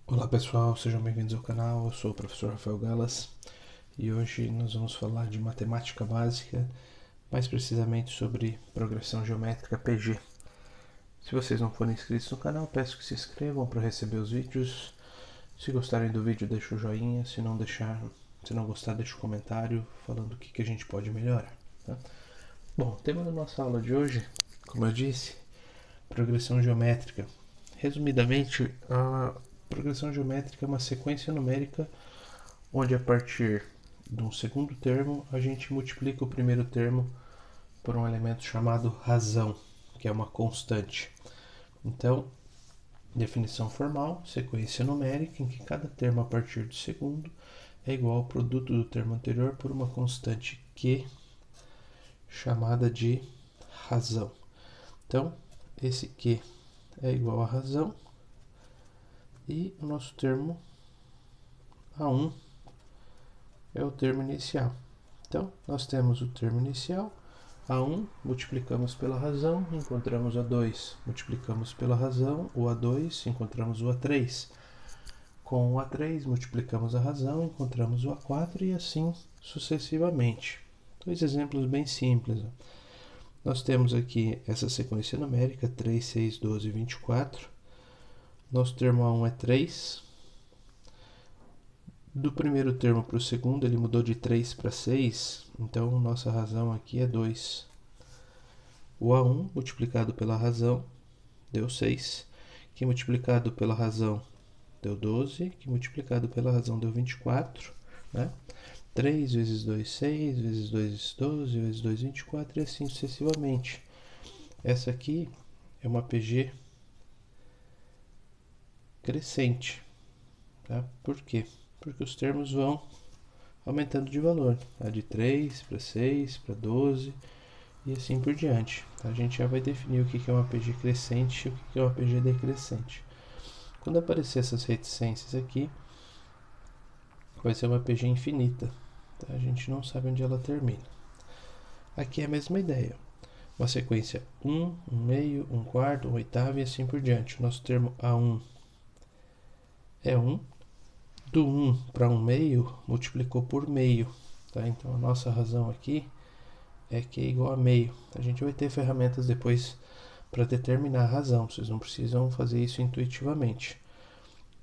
Olá pessoal, sejam bem-vindos ao canal. Eu sou o professor Rafael Galas e hoje nós vamos falar de matemática básica, mais precisamente sobre progressão geométrica PG. Se vocês não forem inscritos no canal, peço que se inscrevam para receber os vídeos. Se gostarem do vídeo, deixa o joinha. Se não gostar, deixa o comentário falando o que a gente pode melhorar. Tá? Bom, o tema da nossa aula de hoje, como eu disse, progressão geométrica. Resumidamente, a progressão geométrica é uma sequência numérica onde a partir de um segundo termo a gente multiplica o primeiro termo por um elemento chamado razão, que é uma constante. Então, definição formal, sequência numérica em que cada termo a partir do segundo é igual ao produto do termo anterior por uma constante Q chamada de razão. Então, esse Q é igual a razão e o nosso termo A1 é o termo inicial. Então, nós temos o termo inicial, A1, multiplicamos pela razão, encontramos A2, multiplicamos pela razão, o A2, encontramos o A3. Com o A3, multiplicamos a razão, encontramos o A4 e assim sucessivamente. Dois exemplos bem simples. Nós temos aqui essa sequência numérica, 3, 6, 12, 24. Nosso termo A1 é 3. Do primeiro termo para o segundo, ele mudou de 3 para 6, então nossa razão aqui é 2. O A1 multiplicado pela razão deu 6, que multiplicado pela razão deu 12, que multiplicado pela razão deu 24, né? 3 vezes 2, 6, vezes 2, 12, vezes 2, 24 e assim sucessivamente. Essa aqui é uma PG crescente, tá? Por quê? Porque os termos vão aumentando de valor, tá? De 3 para 6, para 12 e assim por diante. A gente já vai definir o que é uma PG crescente e o que é uma PG decrescente. Quando aparecer essas reticências aqui, vai ser uma PG infinita. Tá? A gente não sabe onde ela termina. Aqui é a mesma ideia. Uma sequência 1, 1 meio, 1 quarto, 1 oitavo e assim por diante. O nosso termo A1 é 1. Do 1 para 1 meio, multiplicou por meio. Tá? Então a nossa razão aqui é que é igual a meio. A gente vai ter ferramentas depois para determinar a razão. Vocês não precisam fazer isso intuitivamente.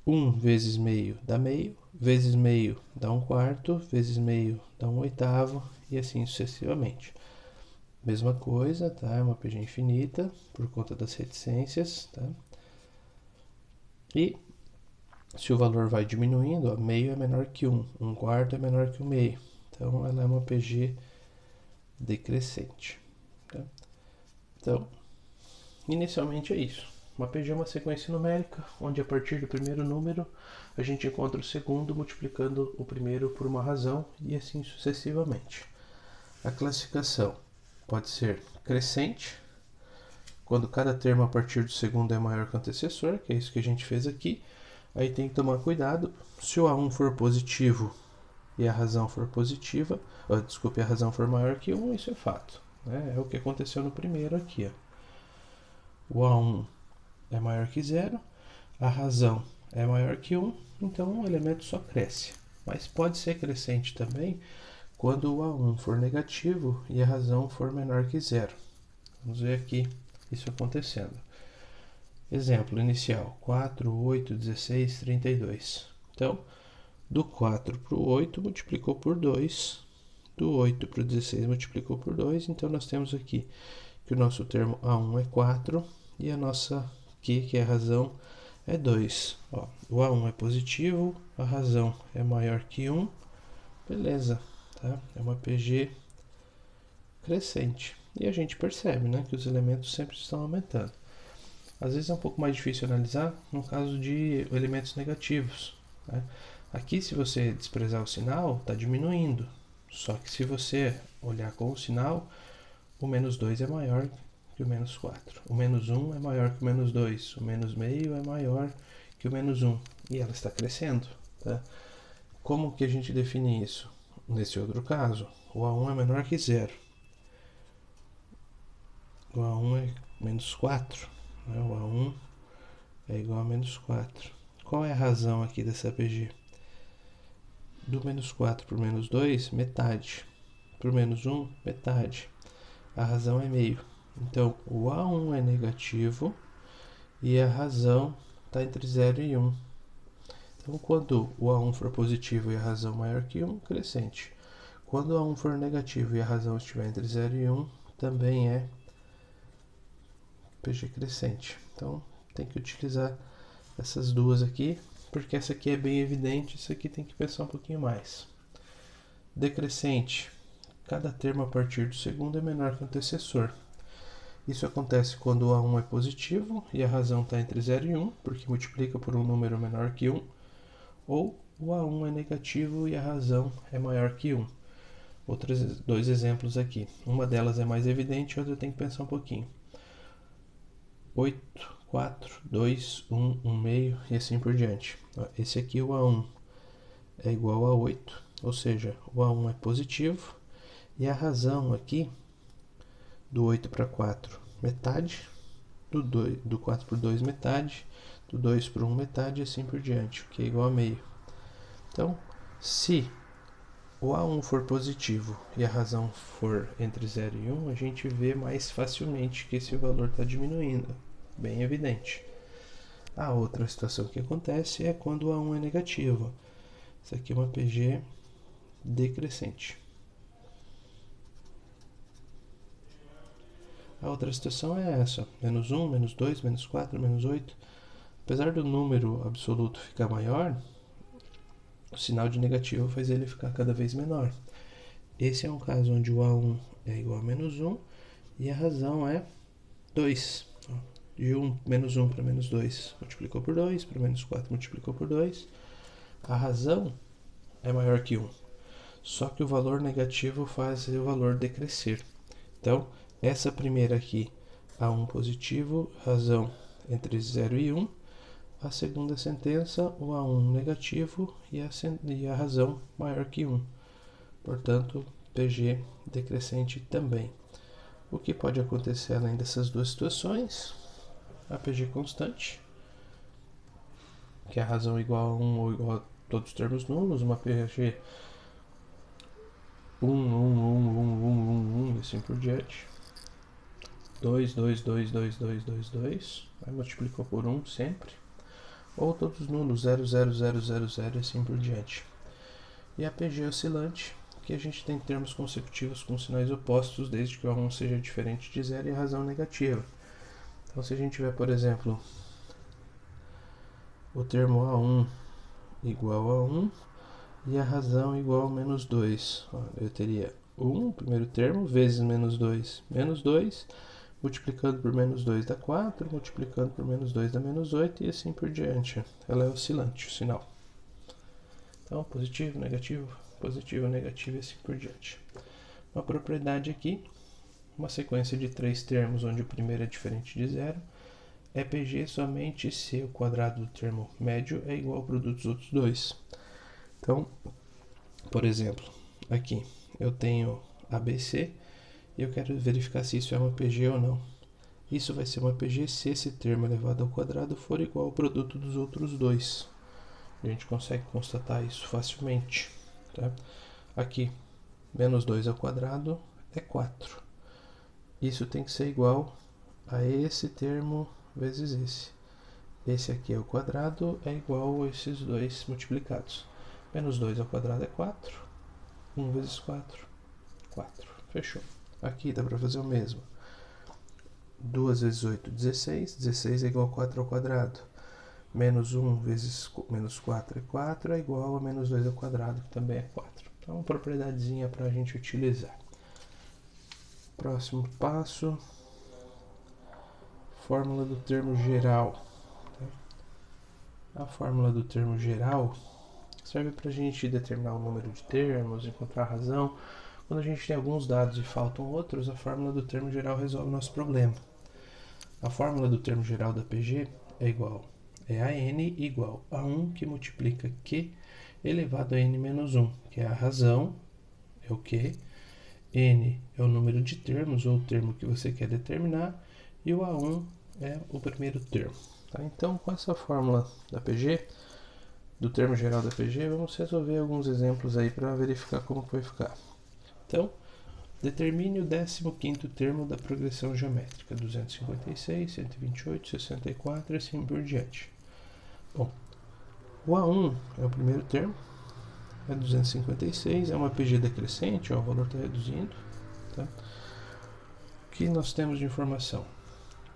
1 vezes meio dá meio, vezes meio dá 1 quarto, vezes meio dá 1 oitavo e assim sucessivamente. Mesma coisa, tá? É uma PG infinita por conta das reticências, tá? E se o valor vai diminuindo, ó, meio é menor que 1, 1 quarto é menor que o meio. Então ela é uma PG decrescente. Tá? Então, inicialmente é isso. Uma PG é uma sequência numérica, onde a partir do primeiro número a gente encontra o segundo multiplicando o primeiro por uma razão e assim sucessivamente. A classificação pode ser crescente, quando cada termo a partir do segundo é maior que o antecessor, que é isso que a gente fez aqui. Aí tem que tomar cuidado, se o A1 for positivo e a razão for positiva, a razão for maior que 1, isso é fato. Né? É o que aconteceu no primeiro aqui. Ó. O A1 é maior que 0, a razão é maior que 1, então o elemento só cresce. Mas pode ser crescente também quando o A1 for negativo e a razão for menor que 0. Vamos ver aqui isso acontecendo. Exemplo inicial, 4, 8, 16, 32. Então, do 4 para o 8 multiplicou por 2, do 8 para o 16 multiplicou por 2, então nós temos aqui que o nosso termo A1 é 4 e a nossa Q, que é a razão, é 2. Ó, o A1 é positivo, a razão é maior que 1, beleza, tá? É uma PG crescente. E a gente percebe, né, que os elementos sempre estão aumentando. Às vezes é um pouco mais difícil analisar no caso de elementos negativos. Né? Aqui, se você desprezar o sinal, está diminuindo. Só que se você olhar com o sinal, o menos 2 é maior que o menos 4. O menos 1 é maior que o menos 2. O menos meio é maior que o menos 1. E ela está crescendo. Tá? Como que a gente define isso? Nesse outro caso, o A1 é menor que 0. O A1 é menos 4. O A1 é igual a menos 4. qual é a razão aqui dessa PG? Do menos 4 para o menos 2, metade. Para o menos 1, metade. A razão é meio. Então, o A1 é negativo e a razão está entre 0 e 1. Então, quando o A1 for positivo e a razão maior que 1, crescente. Quando o A1 for negativo e a razão estiver entre 0 e 1, também é PG crescente. Então, tem que utilizar essas duas aqui, porque essa aqui é bem evidente, isso aqui tem que pensar um pouquinho mais. Decrescente. Cada termo a partir do segundo é menor que o antecessor. Isso acontece quando o A1 é positivo e a razão está entre 0 e 1, porque multiplica por um número menor que 1, ou o A1 é negativo e a razão é maior que 1. Outros dois exemplos aqui. Uma delas é mais evidente, outra tem que pensar um pouquinho. 8, 4, 2, 1, 1 meio e assim por diante. Esse aqui, o A1, é igual a 8, ou seja, o A1 é positivo e a razão aqui, do 8 para 4, metade, do 4 por 2, metade, do 2 por 1, metade e assim por diante, o que é igual a meio. Então, se o A1 for positivo e a razão for entre 0 e 1, a gente vê mais facilmente que esse valor está diminuindo, bem evidente. A outra situação que acontece é quando o A1 é negativo. Isso aqui é uma PG decrescente. A outra situação é essa, menos 1, menos 2, menos 4, menos 8. Apesar do número absoluto ficar maior, o sinal de negativo faz ele ficar cada vez menor. Esse é um caso onde o A1 é igual a menos 1 e a razão é 2. De menos 1 para menos 2 multiplicou por 2, para menos 4 multiplicou por 2. A razão é maior que 1. Só que o valor negativo faz o valor decrescer. Então, essa primeira aqui, A1 positivo, razão entre 0 e 1. A segunda sentença, o A1 negativo e a razão maior que 1. Portanto, PG decrescente também. O que pode acontecer além dessas duas situações? A PG constante, que é a razão igual a 1 ou igual a todos os termos nulos, uma PG 1, 1, 1, 1, 1, 1, 1 e assim por diante. 2, 2, 2, 2, 2, 2, 2, aí multiplicou por 1 sempre. Ou todos os nulos, 0, 0, 0, 0, 0 e assim por diante. E a PG oscilante, que a gente tem termos consecutivos com sinais opostos, desde que o A1 seja diferente de 0 e a razão negativa. Então, se a gente tiver, por exemplo, o termo A1 igual a 1 e a razão igual a menos 2, eu teria 1, primeiro termo, vezes menos 2, multiplicando por menos 2 dá 4, multiplicando por menos 2 dá menos 8 e assim por diante. Ela é oscilante, o sinal. Então, positivo, negativo e assim por diante. Uma propriedade aqui, uma sequência de 3 termos onde o primeiro é diferente de 0, é PG somente se o quadrado do termo médio é igual ao produto dos outros dois. Então, por exemplo, aqui eu tenho ABC e eu quero verificar se isso é uma PG ou não. Isso vai ser uma PG se esse termo elevado ao quadrado for igual ao produto dos outros dois. A gente consegue constatar isso facilmente. Tá? Aqui, menos 2 ao quadrado é 4. Isso tem que ser igual a esse termo vezes esse. Esse aqui ao quadrado é igual a esses dois multiplicados. Menos 2 ao quadrado é 4. 1 vezes 4, 4. Fechou. Aqui dá para fazer o mesmo. 2 vezes 8, 16. 16 é igual a 4 ao quadrado. Menos 1 vezes menos 4 é 4, é igual a menos 2 ao quadrado, que também é 4. Então, uma propriedadezinha para a gente utilizar. Próximo passo. Fórmula do termo geral. A fórmula do termo geral serve para a gente determinar o número de termos, encontrar a razão. Quando a gente tem alguns dados e faltam outros, a fórmula do termo geral resolve o nosso problema. A fórmula do termo geral da PG é a n igual a 1 que multiplica q elevado a n menos 1, que é a razão, é o q, n é o número de termos ou o termo que você quer determinar, e o A1 é o primeiro termo. Tá? Então, com essa fórmula da PG, do termo geral da PG, vamos resolver alguns exemplos aí para verificar como que vai ficar. Então, determine o 15º termo da progressão geométrica, 256, 128, 64 e assim por diante. Bom, o A1 é o primeiro termo, é 256, é uma PG decrescente, ó, o valor está reduzindo. Tá? O que nós temos de informação?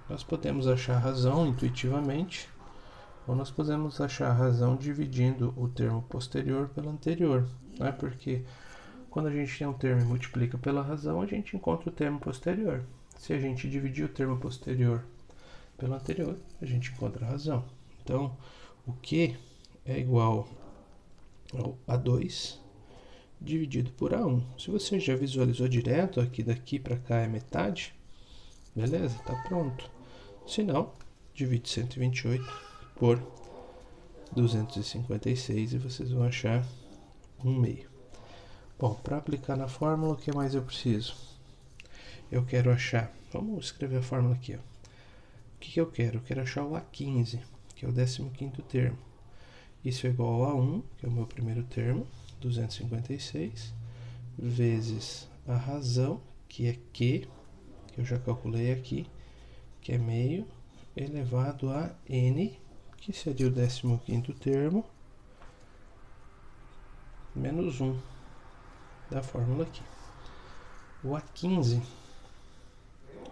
Nós podemos achar a razão intuitivamente, ou nós podemos achar a razão dividindo o termo posterior pelo anterior. Né? Porque quando a gente tem um termo e multiplica pela razão, a gente encontra o termo posterior. Se a gente dividir o termo posterior pelo anterior, a gente encontra a razão. Então, o Q é igual ao A2 dividido por A1. Se você já visualizou direto, aqui daqui para cá é metade, beleza? Está pronto. Se não, divide 128 por 256 e vocês vão achar 1/2. Bom, para aplicar na fórmula, o que mais eu preciso? Eu quero achar, vamos escrever a fórmula aqui, ó. O que eu quero? Eu quero achar o A15, que é o 15º termo. Isso é igual a 1, que é o meu primeiro termo, 256, vezes a razão, que é Q, que eu já calculei aqui, que é meio, elevado a N, que seria o 15º termo, menos 1 da fórmula aqui. O A15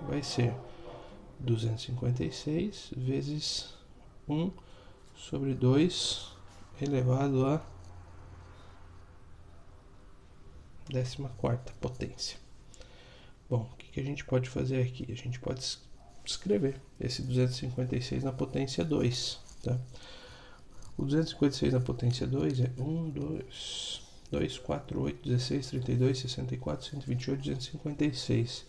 vai ser 256 vezes 1 sobre 2 elevado a 14ª potência. Bom, o que a gente pode fazer aqui? A gente pode escrever esse 256 na potência 2. Tá? O 256 na potência 2 é 1, 2, 4, 8, 16, 32, 64, 128, 256.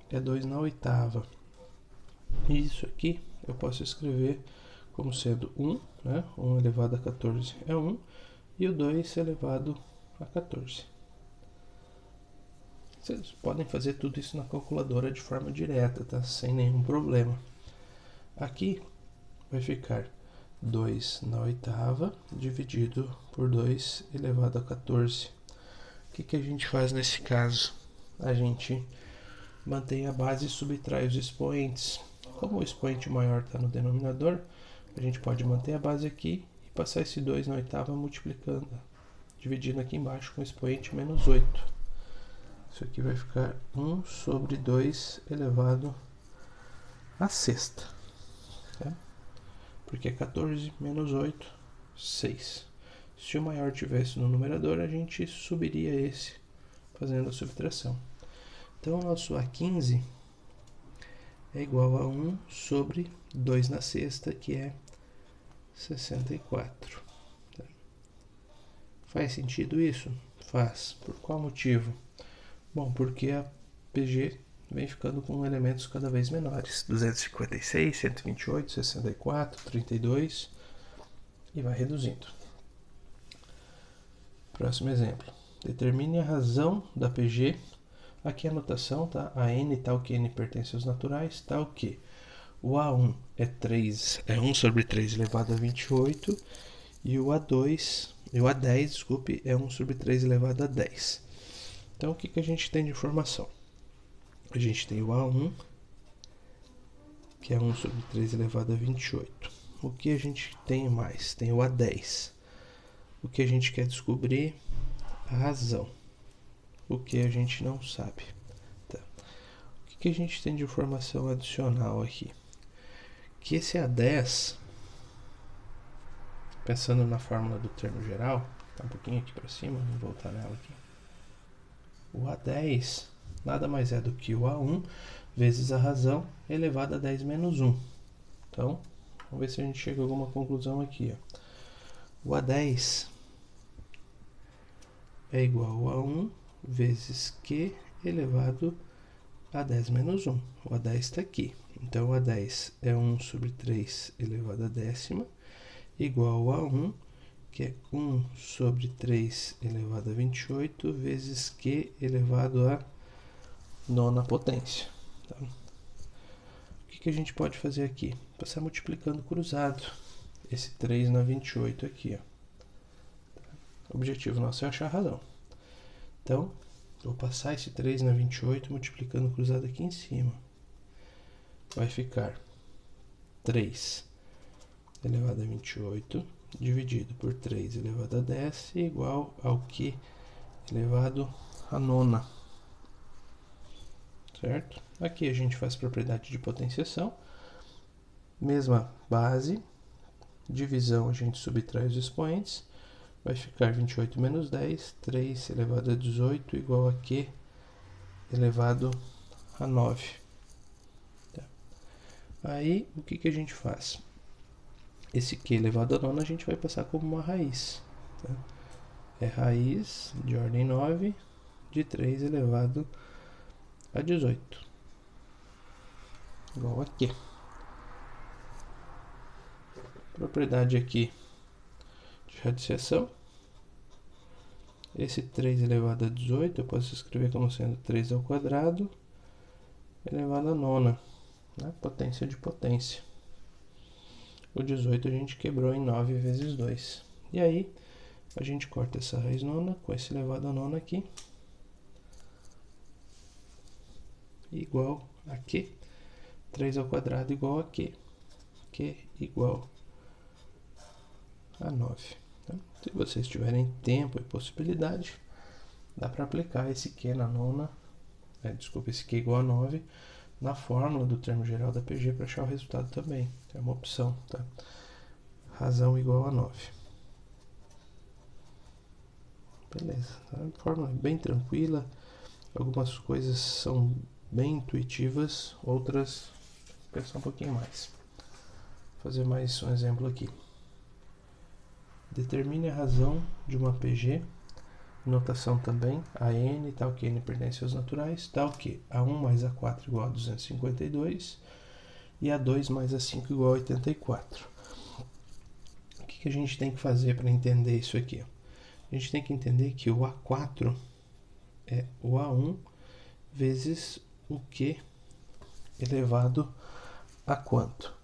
É 2 na oitava. E isso aqui eu posso escrever como sendo 1, né? 1 elevado a 14 é 1, e o 2 elevado a 14. Vocês podem fazer tudo isso na calculadora de forma direta, tá? Sem nenhum problema. Aqui vai ficar 2 na oitava dividido por 2 elevado a 14. O que a gente faz nesse caso? A gente mantém a base e subtrai os expoentes. Como o expoente maior está no denominador, a gente pode manter a base aqui e passar esse 2 na oitava multiplicando, dividindo aqui embaixo com o expoente menos 8. Isso aqui vai ficar 1 sobre 2 elevado a sexta. Tá? Porque é 14 menos 8, 6. Se o maior tivesse no numerador, a gente subiria esse fazendo a subtração. Então, o nosso A15 é igual a 1 sobre 2 na sexta, que é 64. Tá? Faz sentido isso? Faz. Por qual motivo? Bom, porque a PG vem ficando com elementos cada vez menores. 256, 128, 64, 32 e vai reduzindo. Próximo exemplo. Determine a razão da PG. Aqui a anotação, tá? A N tal que N pertence aos naturais, tal que o A1 é 1 sobre 3 elevado a 28 e o A10, desculpe, é 1 sobre 3 elevado a 10. Então, o que a gente tem de informação? A gente tem o A1, que é 1 sobre 3 elevado a 28. O que a gente tem mais? Tem o A10. O que a gente quer descobrir? A razão. O que a gente não sabe. Tá. O que a gente tem de informação adicional aqui? Que esse A10, pensando na fórmula do termo geral, tá um pouquinho aqui para cima, vamos voltar nela aqui. O A10 nada mais é do que o A1 vezes a razão elevado a 10 menos 1. Então, vamos ver se a gente chega a alguma conclusão aqui. Ó. O A10 é igual a 1 vezes Q elevado a 10 menos 1. O A10 está aqui. Então, o A10 é 1 sobre 3 elevado a décima, igual a 1, que é 1 sobre 3 elevado a 28, vezes Q elevado a nona potência. Tá? O que a gente pode fazer aqui? passar multiplicando cruzado esse 3 na 28 aqui, ó. O objetivo nosso é achar a razão. Então, vou passar esse 3 na 28 multiplicando cruzado aqui em cima. Vai ficar 3 elevado a 28 dividido por 3 elevado a 10 igual ao Q elevado a nona. Certo? Aqui a gente faz propriedade de potenciação. Mesma base. Divisão, a gente subtrai os expoentes. Vai ficar 28 menos 10, 3 elevado a 18 igual a Q elevado a 9. Tá. Aí, o que a gente faz? Esse Q elevado a nona a gente vai passar como uma raiz. Tá? É raiz de ordem 9 de 3 elevado a 18. Igual a Q. Propriedade aqui de radiciação. Esse 3 elevado a 18 eu posso escrever como sendo 3 ao quadrado elevado a nona, né? Potência de potência. O 18 a gente quebrou em 9 vezes 2. E aí a gente corta essa raiz nona com esse elevado a nona aqui. Igual a Q. 3 ao quadrado igual a Q. Q igual a 9. Tá? Se vocês tiverem tempo e possibilidade, dá para aplicar esse Q na nona, esse Q igual a 9, na fórmula do termo geral da PG para achar o resultado também. É uma opção, tá? Razão igual a 9. Beleza, tá? Fórmula bem tranquila. Algumas coisas são bem intuitivas, outras pensar um pouquinho mais. Vou fazer mais um exemplo aqui. Determine a razão de uma PG, notação também, a n, tal que n pertence aos naturais, tal que a1 mais a4 igual a 252 e a2 mais a5 igual a 84. O que a gente tem que fazer para entender isso aqui? A gente tem que entender que o a4 é o a1 vezes o q elevado a quanto?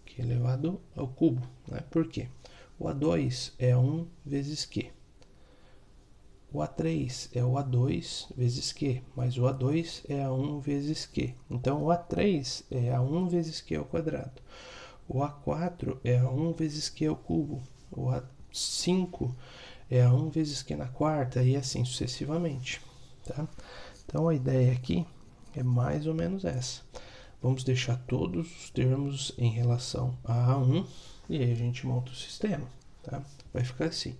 Q elevado ao cubo, né? Por quê? O A2 é A1 vezes Q. O A3 é o A2 vezes Q, mas o A2 é A1 vezes Q. Então, o A3 é A1 vezes Q ao quadrado. O A4 é A1 vezes Q ao cubo. O A5 é A1 vezes Q na quarta e assim sucessivamente. Tá? Então, a ideia aqui é mais ou menos essa. Vamos deixar todos os termos em relação a A1 e aí a gente monta o sistema. Tá? Vai ficar assim.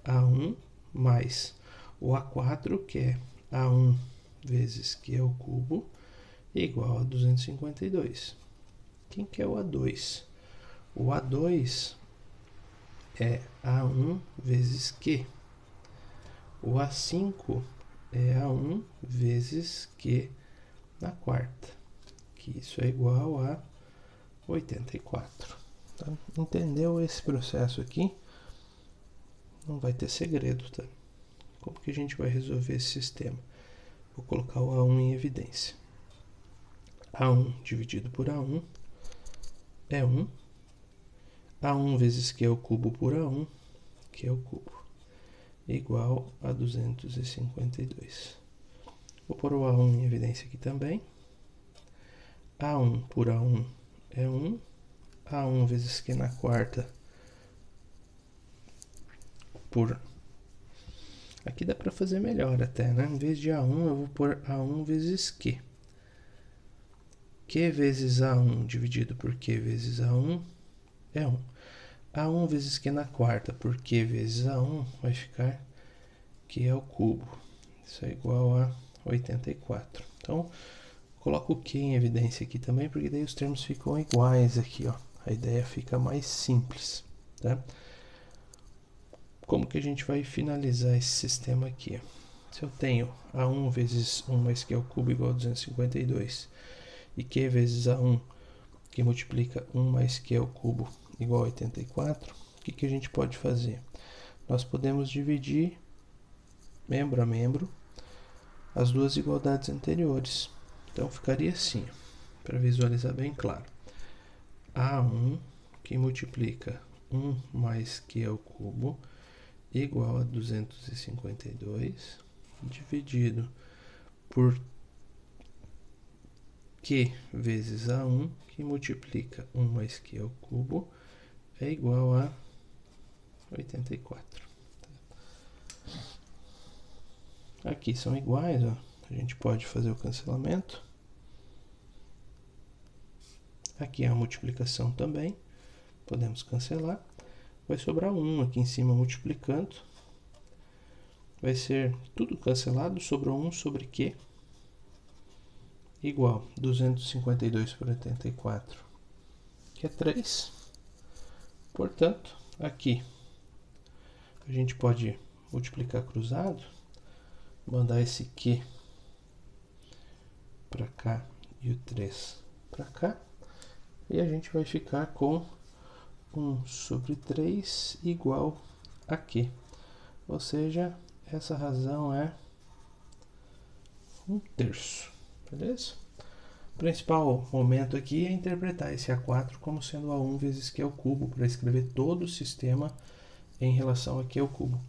A1 mais o A4, que é A1 vezes Q ao cubo, igual a 252. Quem que é o A2? O A2 é A1 vezes Q. O A5 é A1 vezes Q na quarta, que isso é igual a 84. Tá? Entendeu esse processo aqui? Não vai ter segredo, tá? Como que a gente vai resolver esse sistema? Vou colocar o A1 em evidência. A1 dividido por A1 é 1. A1 vezes Q ao cubo por A1, Q ao cubo, igual a 252. Vou pôr o A1 em evidência aqui também. A1 por A1 é 1. A1 vezes Q na quarta por... Aqui dá para fazer melhor até, né? Em vez de A1, eu vou pôr A1 vezes Q. Q vezes A1 dividido por Q vezes A1 é 1. A1 vezes Q na quarta por Q vezes A1 vai ficar Q ao cubo. Isso é igual a 84. Então, coloco o Q em evidência aqui também, porque daí os termos ficam iguais aqui, ó. A ideia fica mais simples, tá? Como que a gente vai finalizar esse sistema aqui? Se eu tenho A1 vezes 1 mais Q ao cubo igual a 252 e Q vezes A1 que multiplica 1 mais Q ao cubo igual a 84, o que a gente pode fazer? Nós podemos dividir membro a membro as duas igualdades anteriores. Então ficaria assim, para visualizar bem claro. A1 que multiplica 1 mais Q ao cubo igual a 252 dividido por Q vezes A1 que multiplica 1 mais Q ao cubo é igual a 84. Aqui são iguais, ó. A gente pode fazer o cancelamento. Aqui é a multiplicação também. Podemos cancelar. Vai sobrar 1 aqui em cima multiplicando. Vai ser tudo cancelado. Sobrou 1 sobre Q. Igual 252 por 84, que é 3. Portanto, aqui a gente pode multiplicar cruzado. Mandar esse Q para cá e o 3 para cá. E a gente vai ficar com 1 sobre 3 igual a Q. Ou seja, essa razão é 1/3. Beleza? O principal momento aqui é interpretar esse A4 como sendo A1 vezes Q ao cubo, para escrever todo o sistema em relação a Q ao cubo.